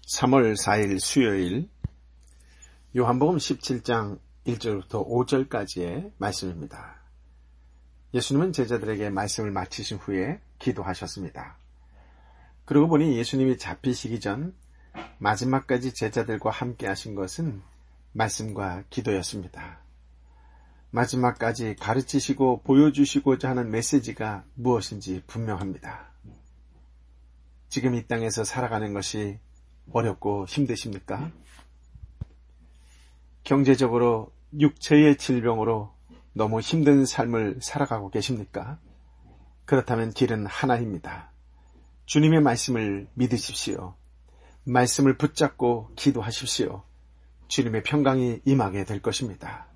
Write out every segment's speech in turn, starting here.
3월 4일 수요일 요한복음 17장 1절부터 5절까지의 말씀입니다. 예수님은 제자들에게 말씀을 마치신 후에 기도하셨습니다. 그러고 보니 예수님이 잡히시기 전 마지막까지 제자들과 함께 하신 것은 말씀과 기도였습니다. 마지막까지 가르치시고 보여주시고자 하는 메시지가 무엇인지 분명합니다. 지금 이 땅에서 살아가는 것이 어렵고 힘드십니까? 경제적으로 육체의 질병으로 너무 힘든 삶을 살아가고 계십니까? 그렇다면 길은 하나입니다. 주님의 말씀을 믿으십시오. 말씀을 붙잡고 기도하십시오. 주님의 평강이 임하게 될 것입니다.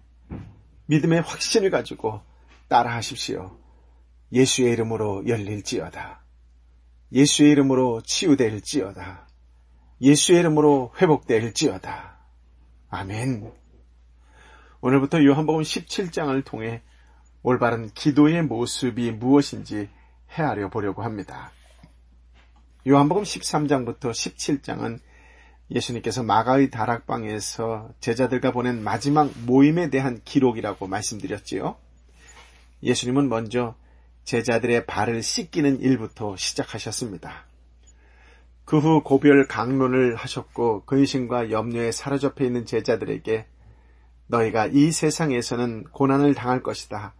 믿음의 확신을 가지고 따라하십시오. 예수의 이름으로 열릴지어다. 예수의 이름으로 치유될지어다. 예수의 이름으로 회복될지어다. 아멘. 오늘부터 요한복음 17장을 통해 올바른 기도의 모습이 무엇인지 헤아려 보려고 합니다. 요한복음 13장부터 17장은 예수님께서 마가의 다락방에서 제자들과 보낸 마지막 모임에 대한 기록이라고 말씀드렸지요. 예수님은 먼저 제자들의 발을 씻기는 일부터 시작하셨습니다. 그 후 고별 강론을 하셨고 근심과 염려에 사로잡혀 있는 제자들에게 너희가 이 세상에서는 고난을 당할 것이다.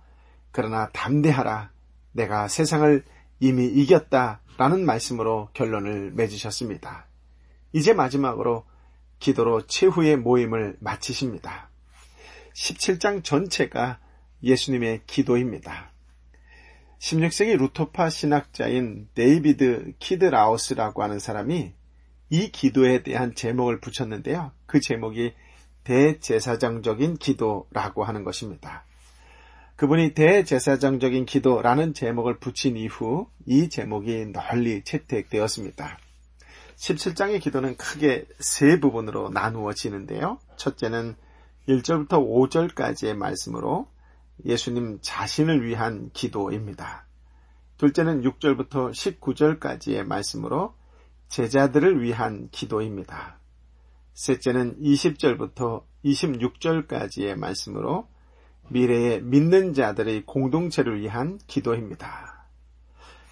그러나 담대하라. 내가 세상을 이미 이겼다. 라는 말씀으로 결론을 맺으셨습니다. 이제 마지막으로 기도로 최후의 모임을 마치십니다. 17장 전체가 예수님의 기도입니다. 16세기 루터파 신학자인 데이비드 키드라우스라고 하는 사람이 이 기도에 대한 제목을 붙였는데요. 그 제목이 대제사장적인 기도라고 하는 것입니다. 그분이 대제사장적인 기도라는 제목을 붙인 이후 이 제목이 널리 채택되었습니다. 17장의 기도는 크게 세 부분으로 나누어지는데요. 첫째는 1절부터 5절까지의 말씀으로 예수님 자신을 위한 기도입니다. 둘째는 6절부터 19절까지의 말씀으로 제자들을 위한 기도입니다. 셋째는 20절부터 26절까지의 말씀으로 미래의 믿는 자들의 공동체를 위한 기도입니다.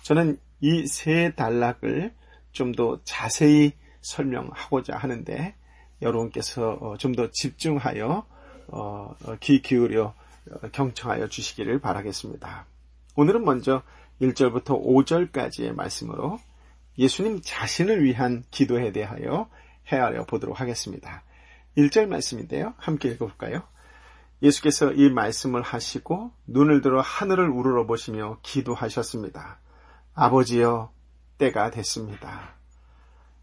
저는 이 세 단락을 좀 더 자세히 설명하고자 하는데 여러분께서 좀 더 집중하여 귀 기울여 경청하여 주시기를 바라겠습니다. 오늘은 먼저 1절부터 5절까지의 말씀으로 예수님 자신을 위한 기도에 대하여 헤아려 보도록 하겠습니다. 1절 말씀인데요. 함께 읽어볼까요? 예수께서 이 말씀을 하시고 눈을 들어 하늘을 우러러 보시며 기도하셨습니다. 아버지여, 때가 됐습니다.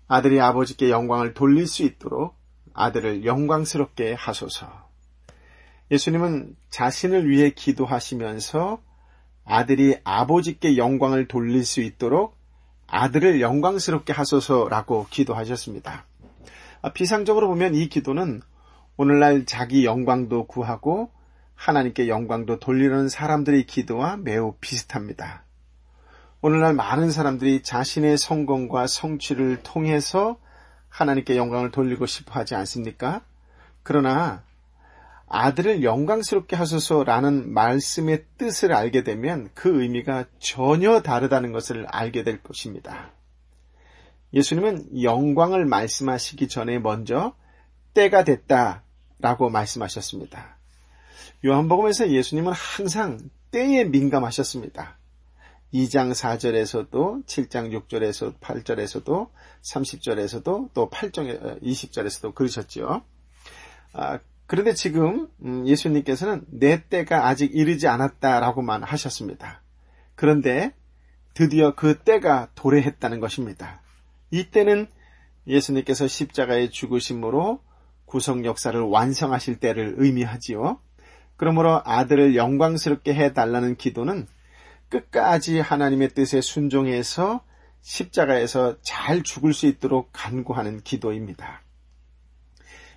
아들이 아버지께 영광을 돌릴 수 있도록 아들을 영광스럽게 하소서. 예수님은 자신을 위해 기도하시면서 아들이 아버지께 영광을 돌릴 수 있도록 아들을 영광스럽게 하소서라고 기도하셨습니다. 비상적으로 보면 이 기도는 오늘날 자기 영광도 구하고 하나님께 영광도 돌리는 사람들의 기도와 매우 비슷합니다. 오늘날 많은 사람들이 자신의 성공과 성취를 통해서 하나님께 영광을 돌리고 싶어 하지 않습니까? 그러나 아들을 영광스럽게 하소서라는 말씀의 뜻을 알게 되면 그 의미가 전혀 다르다는 것을 알게 될 것입니다. 예수님은 영광을 말씀하시기 전에 먼저 때가 됐다라고 말씀하셨습니다. 요한복음에서 예수님은 항상 때에 민감하셨습니다. 2장 4절에서도 7장 6절에서도 8절에서도 30절에서도 또 8장 20절에서도 그러셨죠. 그런데 지금 예수님께서는 내 때가 아직 이르지 않았다라고만 하셨습니다. 그런데 드디어 그 때가 도래했다는 것입니다. 이 때는 예수님께서 십자가의 죽으심으로 구속 역사를 완성하실 때를 의미하지요. 그러므로 아들을 영광스럽게 해달라는 기도는 끝까지 하나님의 뜻에 순종해서 십자가에서 잘 죽을 수 있도록 간구하는 기도입니다.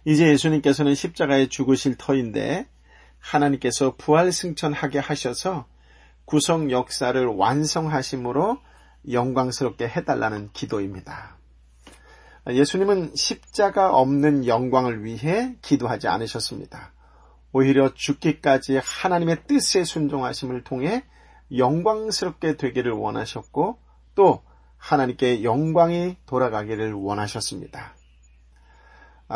이제 예수님께서는 십자가에 죽으실 터인데 하나님께서 부활 승천하게 하셔서 구속 역사를 완성하심으로 영광스럽게 해달라는 기도입니다. 예수님은 십자가 없는 영광을 위해 기도하지 않으셨습니다. 오히려 죽기까지 하나님의 뜻에 순종하심을 통해 영광스럽게 되기를 원하셨고 또 하나님께 영광이 돌아가기를 원하셨습니다.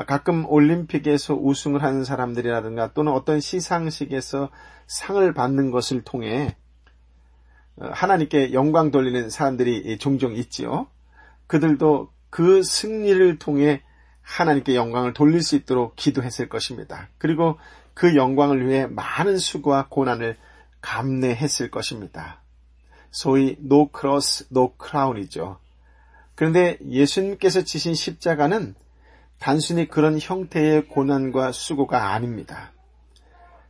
가끔 올림픽에서 우승을 하는 사람들이라든가 또는 어떤 시상식에서 상을 받는 것을 통해 하나님께 영광 돌리는 사람들이 종종 있지요. 그들도 그 승리를 통해 하나님께 영광을 돌릴 수 있도록 기도했을 것입니다. 그리고 그 영광을 위해 많은 수고와 고난을 감내했을 것입니다. 소위 no cross, no crown이죠. 그런데 예수님께서 지신 십자가는 단순히 그런 형태의 고난과 수고가 아닙니다.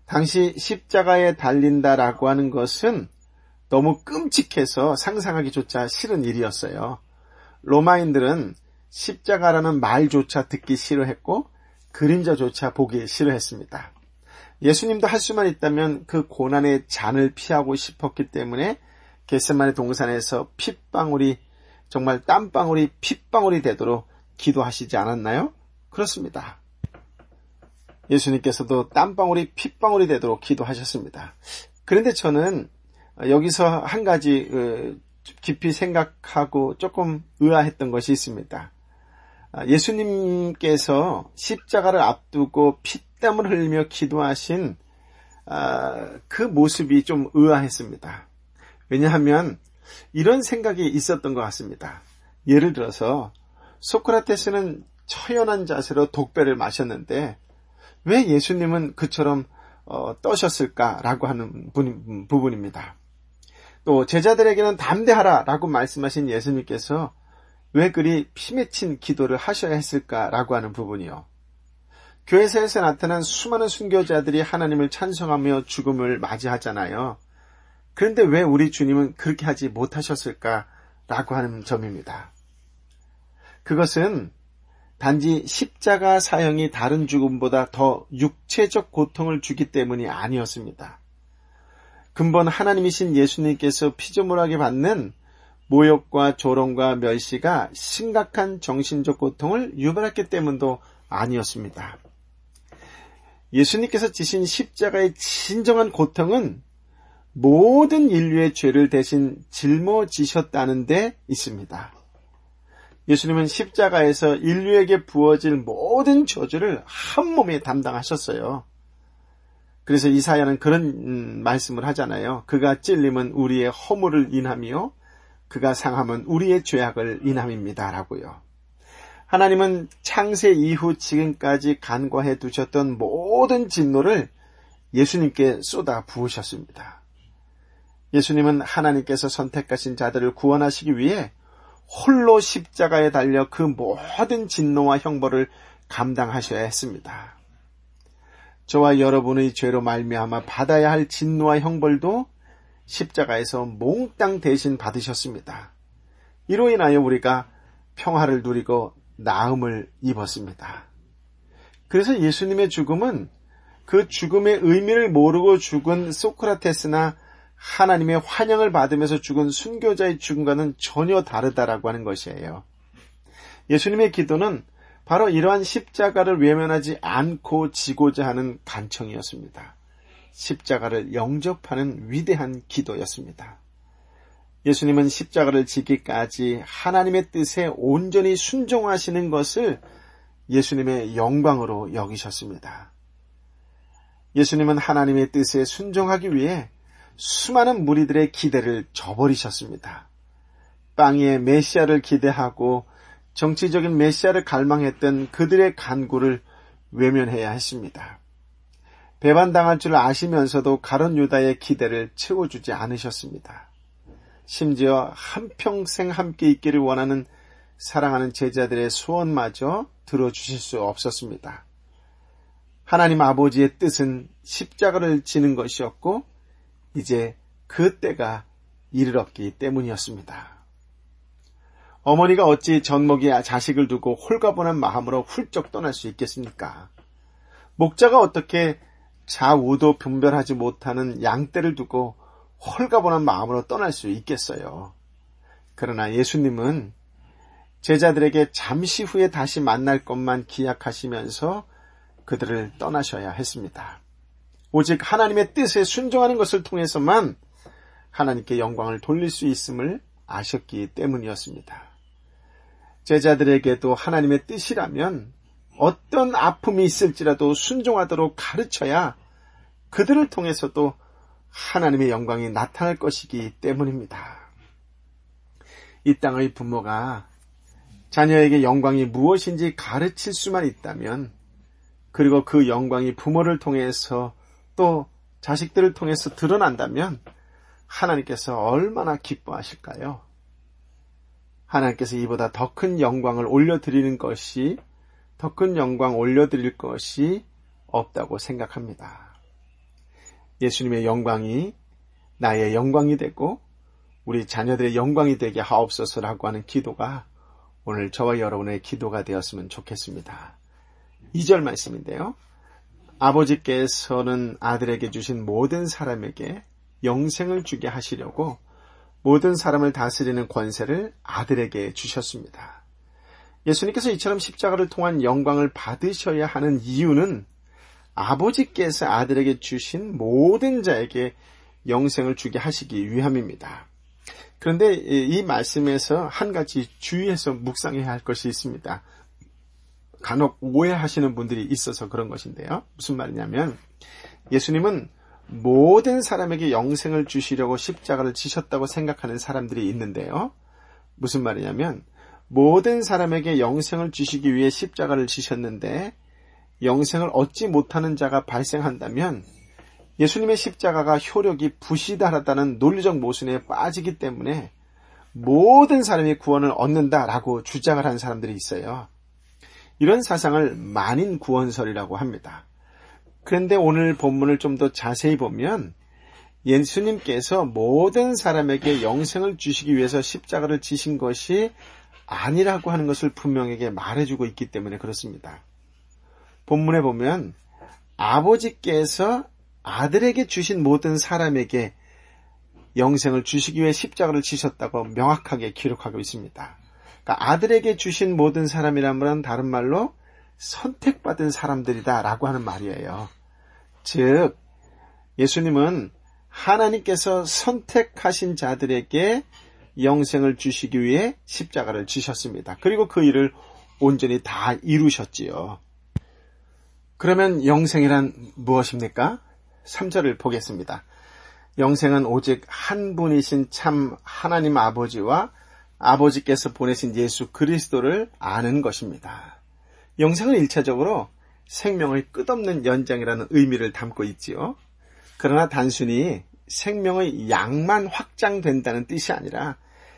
당시 십자가에 달린다라고 하는 것은 너무 끔찍해서 상상하기조차 싫은 일이었어요. 로마인들은 십자가라는 말조차 듣기 싫어했고 그림자조차 보기 싫어했습니다. 예수님도 할 수만 있다면 그 고난의 잔을 피하고 싶었기 때문에 겟세마네 동산에서 핏방울이 정말 땀방울이 핏방울이 되도록 기도하시지 않았나요? 그렇습니다. 예수님께서도 땀방울이 핏방울이 되도록 기도하셨습니다. 그런데 저는 여기서 한 가지 깊이 생각하고 조금 의아했던 것이 있습니다. 예수님께서 십자가를 앞두고 피땀을 흘리며 기도하신 그 모습이 좀 의아했습니다. 왜냐하면 이런 생각이 있었던 것 같습니다. 예를 들어서 소크라테스는 처연한 자세로 독배를 마셨는데 왜 예수님은 그처럼 떠셨을까라고 하는 부분입니다. 또 제자들에게는 담대하라 라고 말씀하신 예수님께서 왜 그리 피맺힌 기도를 하셔야 했을까라고 하는 부분이요. 교회사에서 나타난 수많은 순교자들이 하나님을 찬송하며 죽음을 맞이하잖아요. 그런데 왜 우리 주님은 그렇게 하지 못하셨을까라고 하는 점입니다. 그것은 단지 십자가 사형이 다른 죽음보다 더 육체적 고통을 주기 때문이 아니었습니다. 근본 하나님이신 예수님께서 피조물하게 받는 모욕과 조롱과 멸시가 심각한 정신적 고통을 유발했기 때문도 아니었습니다. 예수님께서 지신 십자가의 진정한 고통은 모든 인류의 죄를 대신 짊어지셨다는 데 있습니다. 예수님은 십자가에서 인류에게 부어질 모든 저주를 한 몸에 담당하셨어요. 그래서 이사야는 그런 말씀을 하잖아요. 그가 찔림은 우리의 허물을 인함이요 그가 상함은 우리의 죄악을 인함입니다 라고요. 하나님은 창세 이후 지금까지 간과해 두셨던 모든 진노를 예수님께 쏟아 부으셨습니다. 예수님은 하나님께서 선택하신 자들을 구원하시기 위해 홀로 십자가에 달려 그 모든 진노와 형벌을 감당하셔야 했습니다. 저와 여러분의 죄로 말미암아 받아야 할 진노와 형벌도 십자가에서 몽땅 대신 받으셨습니다. 이로 인하여 우리가 평화를 누리고 나음을 입었습니다. 그래서 예수님의 죽음은 그 죽음의 의미를 모르고 죽은 소크라테스나 하나님의 환영을 받으면서 죽은 순교자의 죽음과는 전혀 다르다라고 하는 것이에요. 예수님의 기도는 바로 이러한 십자가를 외면하지 않고 지고자 하는 간청이었습니다. 십자가를 영접하는 위대한 기도였습니다. 예수님은 십자가를 지기까지 하나님의 뜻에 온전히 순종하시는 것을 예수님의 영광으로 여기셨습니다. 예수님은 하나님의 뜻에 순종하기 위해 수많은 무리들의 기대를 저버리셨습니다. 빵의 메시아를 기대하고 정치적인 메시아를 갈망했던 그들의 간구를 외면해야 했습니다. 배반당할 줄 아시면서도 가룟 유다의 기대를 채워주지 않으셨습니다. 심지어 한평생 함께 있기를 원하는 사랑하는 제자들의 소원마저 들어주실 수 없었습니다. 하나님 아버지의 뜻은 십자가를 지는 것이었고 이제 그 때가 이르렀기 때문이었습니다. 어머니가 어찌 젖먹이 자식을 두고 홀가분한 마음으로 훌쩍 떠날 수 있겠습니까? 목자가 어떻게 좌우도 분별하지 못하는 양떼를 두고 홀가분한 마음으로 떠날 수 있겠어요. 그러나 예수님은 제자들에게 잠시 후에 다시 만날 것만 기약하시면서 그들을 떠나셔야 했습니다. 오직 하나님의 뜻에 순종하는 것을 통해서만 하나님께 영광을 돌릴 수 있음을 아셨기 때문이었습니다. 제자들에게도 하나님의 뜻이라면 어떤 아픔이 있을지라도 순종하도록 가르쳐야 그들을 통해서도 하나님의 영광이 나타날 것이기 때문입니다. 이 땅의 부모가 자녀에게 영광이 무엇인지 가르칠 수만 있다면, 그리고 그 영광이 부모를 통해서 또 자식들을 통해서 드러난다면 하나님께서 얼마나 기뻐하실까요? 하나님께서 이보다 더 큰 영광을 올려드리는 것이, 더 큰 영광 올려드릴 것이 없다고 생각합니다. 예수님의 영광이 나의 영광이 되고 우리 자녀들의 영광이 되게 하옵소서라고 하는 기도가 오늘 저와 여러분의 기도가 되었으면 좋겠습니다. 2절 말씀인데요. 아버지께서는 아들에게 주신 모든 사람에게 영생을 주게 하시려고 모든 사람을 다스리는 권세를 아들에게 주셨습니다. 예수님께서 이처럼 십자가를 통한 영광을 받으셔야 하는 이유는 아버지께서 아들에게 주신 모든 자에게 영생을 주게 하시기 위함입니다. 그런데 이 말씀에서 한 가지 주의해서 묵상해야 할 것이 있습니다. 간혹 오해하시는 분들이 있어서 그런 것인데요. 무슨 말이냐면 예수님은 모든 사람에게 영생을 주시려고 십자가를 지셨다고 생각하는 사람들이 있는데요. 무슨 말이냐면 모든 사람에게 영생을 주시기 위해 십자가를 지셨는데 영생을 얻지 못하는 자가 발생한다면 예수님의 십자가가 효력이 부실하다는 논리적 모순에 빠지기 때문에 모든 사람이 구원을 얻는다라고 주장을 하는 사람들이 있어요. 이런 사상을 만인 구원설이라고 합니다. 그런데 오늘 본문을 좀 더 자세히 보면 예수님께서 모든 사람에게 영생을 주시기 위해서 십자가를 지신 것이 아니라고 하는 것을 분명하게 말해주고 있기 때문에 그렇습니다. 본문에 보면 아버지께서 아들에게 주신 모든 사람에게 영생을 주시기 위해 십자가를 지셨다고 명확하게 기록하고 있습니다. 그러니까 아들에게 주신 모든 사람이란 말은 다른 말로 선택받은 사람들이다 라고 하는 말이에요. 즉 예수님은 하나님께서 선택하신 자들에게 영생을 주시기 위해 십자가를 지셨습니다. 그리고 그 일을 온전히 다 이루셨지요. 그러면 영생이란 무엇입니까? 3절을 보겠습니다. 영생은 오직 한 분이신 참 하나님 아버지와 아버지께서 보내신 예수 그리스도를 아는 것입니다. 영생은 1차적으로 생명의 끝없는 연장이라는 의미를 담고 있지요. 그러나 단순히 생명의 양만 확장된다는 뜻이 아니라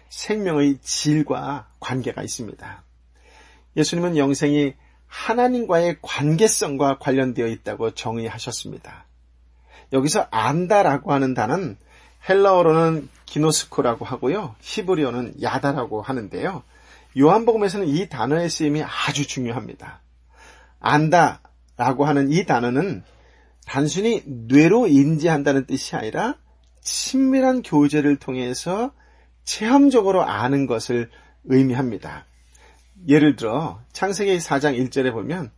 생명의 질과 관계가 있습니다. 예수님은 영생이 하나님과의 관계성과 관련되어 있다고 정의하셨습니다. 여기서 안다라고 하는 단어는 헬라어로는 기노스코라고 하고요. 히브리어는 야다라고 하는데요. 요한복음에서는 이 단어의 쓰임이 아주 중요합니다. 안다라고 하는 이 단어는 단순히 뇌로 인지한다는 뜻이 아니라 친밀한 교제를 통해서 체험적으로 아는 것을 의미합니다. 예를 들어 창세기 4장 1절에 보면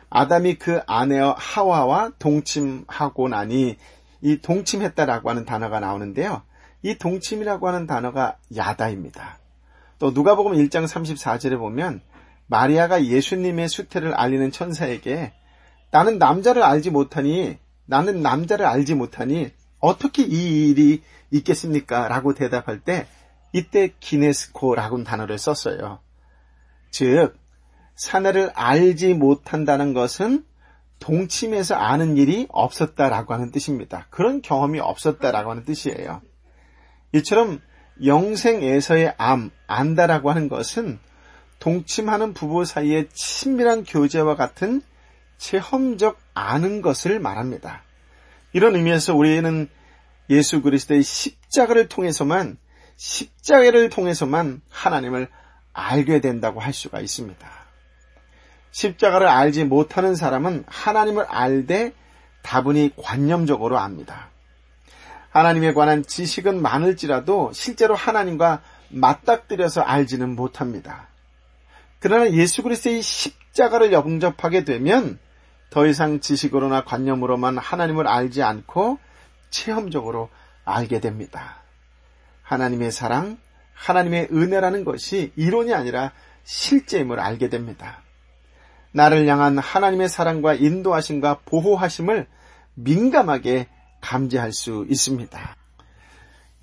아담이 그 아내와 하와와 동침하고 나니 이 동침했다라고 하는 단어가 나오는데요. 이 동침이라고 하는 단어가 야다입니다. 또 누가복음 1장 34절에 보면 마리아가 예수님의 수태를 알리는 천사에게 나는 남자를 알지 못하니 어떻게 이 일이 있겠습니까? 라고 대답할 때 이때 기네스코라고 하는 단어를 썼어요. 즉 사내를 알지 못한다는 것은 동침해서 아는 일이 없었다라고 하는 뜻입니다. 그런 경험이 없었다라고 하는 뜻이에요. 이처럼 영생에서의 안다라고 하는 것은 동침하는 부부 사이의 친밀한 교제와 같은 체험적 아는 것을 말합니다. 이런 의미에서 우리는 예수 그리스도의 십자가를 통해서만 하나님을 알게 된다고 할 수가 있습니다. 십자가를 알지 못하는 사람은 하나님을 알되 다분히 관념적으로 압니다. 하나님에 관한 지식은 많을지라도 실제로 하나님과 맞닥뜨려서 알지는 못합니다. 그러나 예수 그리스도의 십자가를 영접하게 되면 더 이상 지식으로나 관념으로만 하나님을 알지 않고 체험적으로 알게 됩니다. 하나님의 사랑, 하나님의 은혜라는 것이 이론이 아니라 실제임을 알게 됩니다. 나를 향한 하나님의 사랑과 인도하심과 보호하심을 민감하게 감지할 수 있습니다.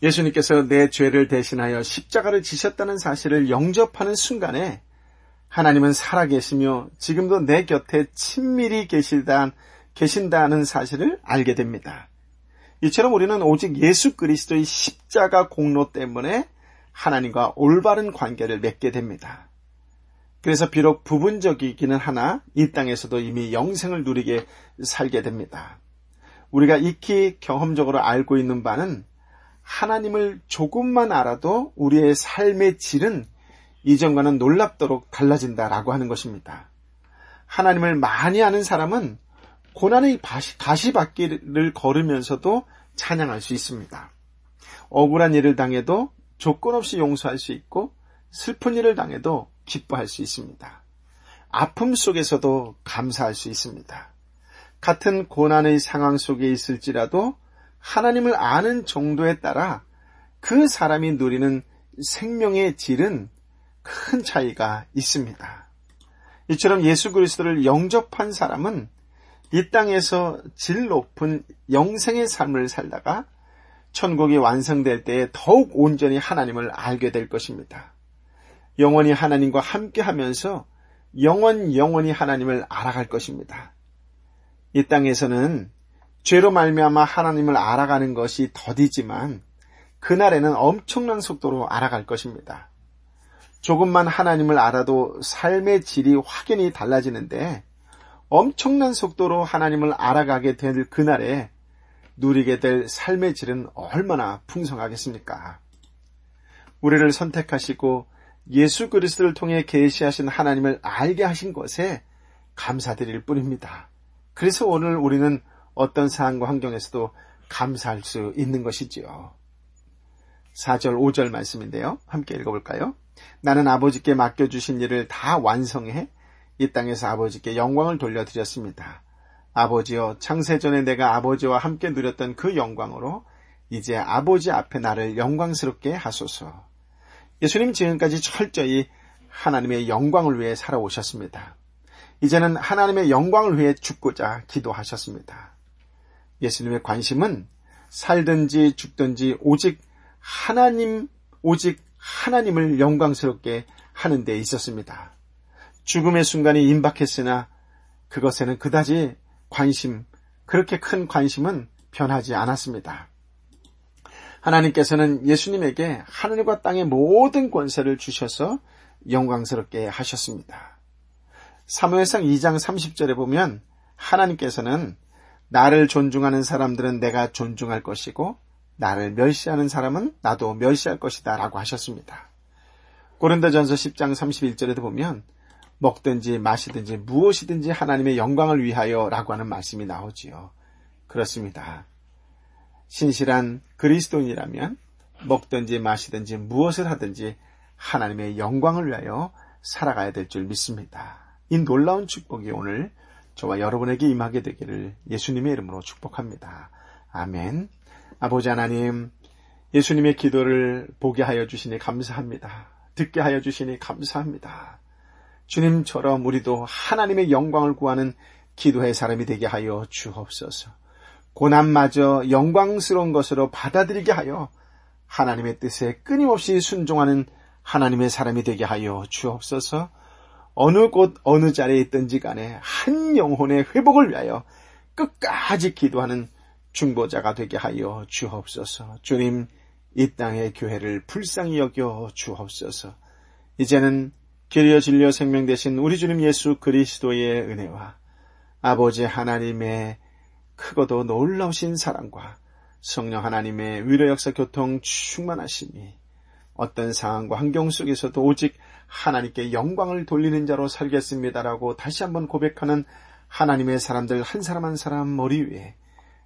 예수님께서 내 죄를 대신하여 십자가를 지셨다는 사실을 영접하는 순간에 하나님은 살아계시며 지금도 내 곁에 친밀히 계신다는 사실을 알게 됩니다. 이처럼 우리는 오직 예수 그리스도의 십자가 공로 때문에 하나님과 올바른 관계를 맺게 됩니다. 그래서 비록 부분적이기는 하나 이 땅에서도 이미 영생을 누리게 살게 됩니다. 우리가 익히 경험적으로 알고 있는 바는 하나님을 조금만 알아도 우리의 삶의 질은 이전과는 놀랍도록 달라진다라고 하는 것입니다. 하나님을 많이 아는 사람은 고난의 가시밭길을 걸으면서도 찬양할 수 있습니다. 억울한 일을 당해도 조건 없이 용서할 수 있고 슬픈 일을 당해도 기뻐할 수 있습니다. 아픔 속에서도 감사할 수 있습니다. 같은 고난의 상황 속에 있을지라도 하나님을 아는 정도에 따라 그 사람이 누리는 생명의 질은 큰 차이가 있습니다. 이처럼 예수 그리스도를 영접한 사람은 이 땅에서 질 높은 영생의 삶을 살다가 천국이 완성될 때에 더욱 온전히 하나님을 알게 될 것입니다. 영원히 하나님과 함께하면서 영원히 하나님을 알아갈 것입니다. 이 땅에서는 죄로 말미암아 하나님을 알아가는 것이 더디지만 그날에는 엄청난 속도로 알아갈 것입니다. 조금만 하나님을 알아도 삶의 질이 확연히 달라지는데 엄청난 속도로 하나님을 알아가게 될 그날에 누리게 될 삶의 질은 얼마나 풍성하겠습니까? 우리를 선택하시고 예수 그리스도를 통해 계시하신 하나님을 알게 하신 것에 감사드릴 뿐입니다. 그래서 오늘 우리는 어떤 상황과 환경에서도 감사할 수 있는 것이지요. 4절 5절 말씀인데요. 함께 읽어볼까요? 나는 아버지께 맡겨주신 일을 다 완성해 이 땅에서 아버지께 영광을 돌려드렸습니다. 아버지여, 창세전에 내가 아버지와 함께 누렸던 그 영광으로 이제 아버지 앞에 나를 영광스럽게 하소서. 예수님 지금까지 철저히 하나님의 영광을 위해 살아오셨습니다. 이제는 하나님의 영광을 위해 죽고자 기도하셨습니다. 예수님의 관심은 살든지 죽든지 오직 하나님을 영광스럽게 하는 데 있었습니다. 죽음의 순간이 임박했으나 그것에는 그다지 그렇게 큰 관심은 변하지 않았습니다. 하나님께서는 예수님에게 하늘과 땅의 모든 권세를 주셔서 영광스럽게 하셨습니다. 사무엘상 2장 30절에 보면 하나님께서는 나를 존중하는 사람들은 내가 존중할 것이고 나를 멸시하는 사람은 나도 멸시할 것이다 라고 하셨습니다. 고린도전서 10장 31절에도 보면 먹든지 마시든지 무엇이든지 하나님의 영광을 위하여 라고 하는 말씀이 나오지요. 그렇습니다. 신실한 그리스도인이라면 먹든지 마시든지 무엇을 하든지 하나님의 영광을 위하여 살아가야 될 줄 믿습니다. 이 놀라운 축복이 오늘 저와 여러분에게 임하게 되기를 예수님의 이름으로 축복합니다. 아멘. 아버지 하나님, 예수님의 기도를 보게 하여 주시니 감사합니다. 듣게 하여 주시니 감사합니다. 주님처럼 우리도 하나님의 영광을 구하는 기도의 사람이 되게 하여 주옵소서. 고난마저 영광스러운 것으로 받아들이게 하여 하나님의 뜻에 끊임없이 순종하는 하나님의 사람이 되게 하여 주옵소서. 어느 곳 어느 자리에 있든지 간에 한 영혼의 회복을 위하여 끝까지 기도하는 중보자가 되게 하여 주옵소서. 주님, 이 땅의 교회를 불쌍히 여겨 주옵소서. 이제는 길이여 진리여 생명 되신 우리 주님 예수 그리스도의 은혜와 아버지 하나님의 크고도 놀라우신 사랑과 성령 하나님의 위로 역사 교통 충만하심이 어떤 상황과 환경 속에서도 오직 하나님께 영광을 돌리는 자로 살겠습니다라고 다시 한번 고백하는 하나님의 사람들 한 사람 한 사람 머리 위에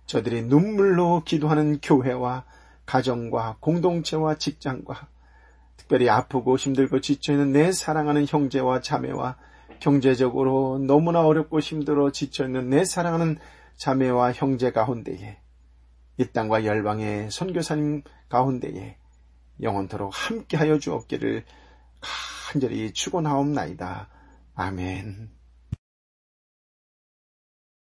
저들이 눈물로 기도하는 교회와 가정과 공동체와 직장과 특별히 아프고 힘들고 지쳐있는 내 사랑하는 형제와 자매와 경제적으로 너무나 어렵고 힘들어 지쳐있는 내 사랑하는 자매와 형제 가운데에 이 땅과 열방의 선교사님 가운데에 영원토록 함께하여 주옵기를 간절히 축원하옵나이다. 아멘.